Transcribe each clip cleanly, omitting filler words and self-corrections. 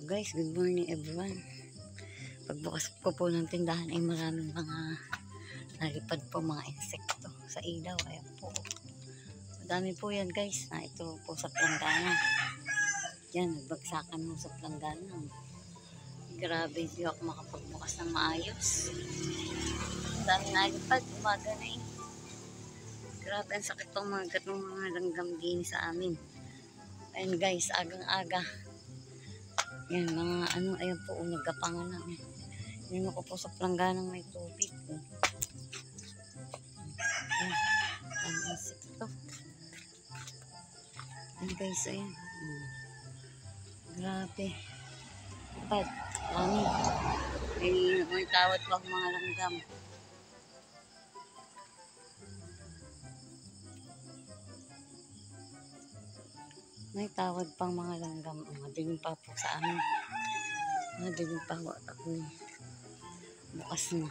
Guys, good morning everyone. Pagbukas ko po ng tindahan ay maraming mga nalipad po mga insekto sa ilaw. Ayan po. Madami po yan guys. Ito po sa planggana. Yan, nagbagsakan mo sa planggana. Grabe, hindi ako makapagbukas ng maayos. Madami nalipad. Umaga na eh. Grabe, ang sakit pang mga gatong mga langgam din sa amin. Ayan guys, agang-aga. Yan, mga ano, ayan po, nagkapangan na. Yan ako po sa plangganang may tubig. Ayan, ang insekto. Ayan guys, ayan. Grabe. Pad, dami. May tawad pa mga langgam. May tawad pang mga langgam. Madilim pa po sa amin. Madilim pa po. Ako bukas na.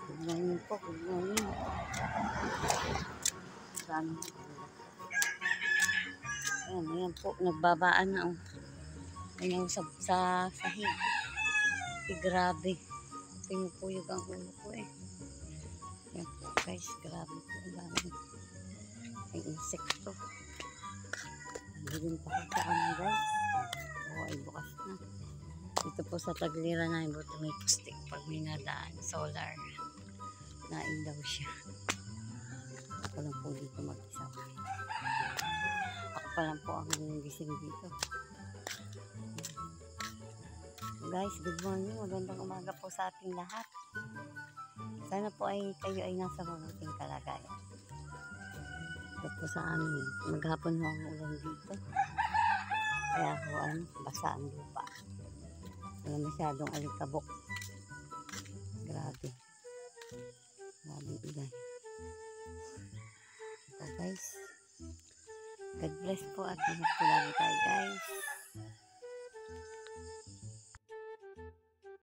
Good morning po. Good morning. Dami. Ayan, ayan po. Nagbabaan na. Oh. Ayan sa sahig. Grabe. Pinupuyog ang ulo ko eh. Ayan po guys. Grabe po. Dami. May insekto. Hindi pa sa amin guys. Oo, ay bukas na. Dito po sa taglira na buti may pustik pag may nadaan. Solar. Nailaw siya. Ako lang po dito mag-isa. Ako pa lang po ang gising dito. Guys, good morning. Magandang umaga po sa ating lahat. Sana po ay kayo ay nasa mabuting kalagayan. Ito po sa amin. Maghapon ho ang ulan dito. Kaya ho basa ang lupa. Wala masyadong alikabok. Grabe. Grabe ulan. Ito guys. God bless po at ingat po lagi tayo guys.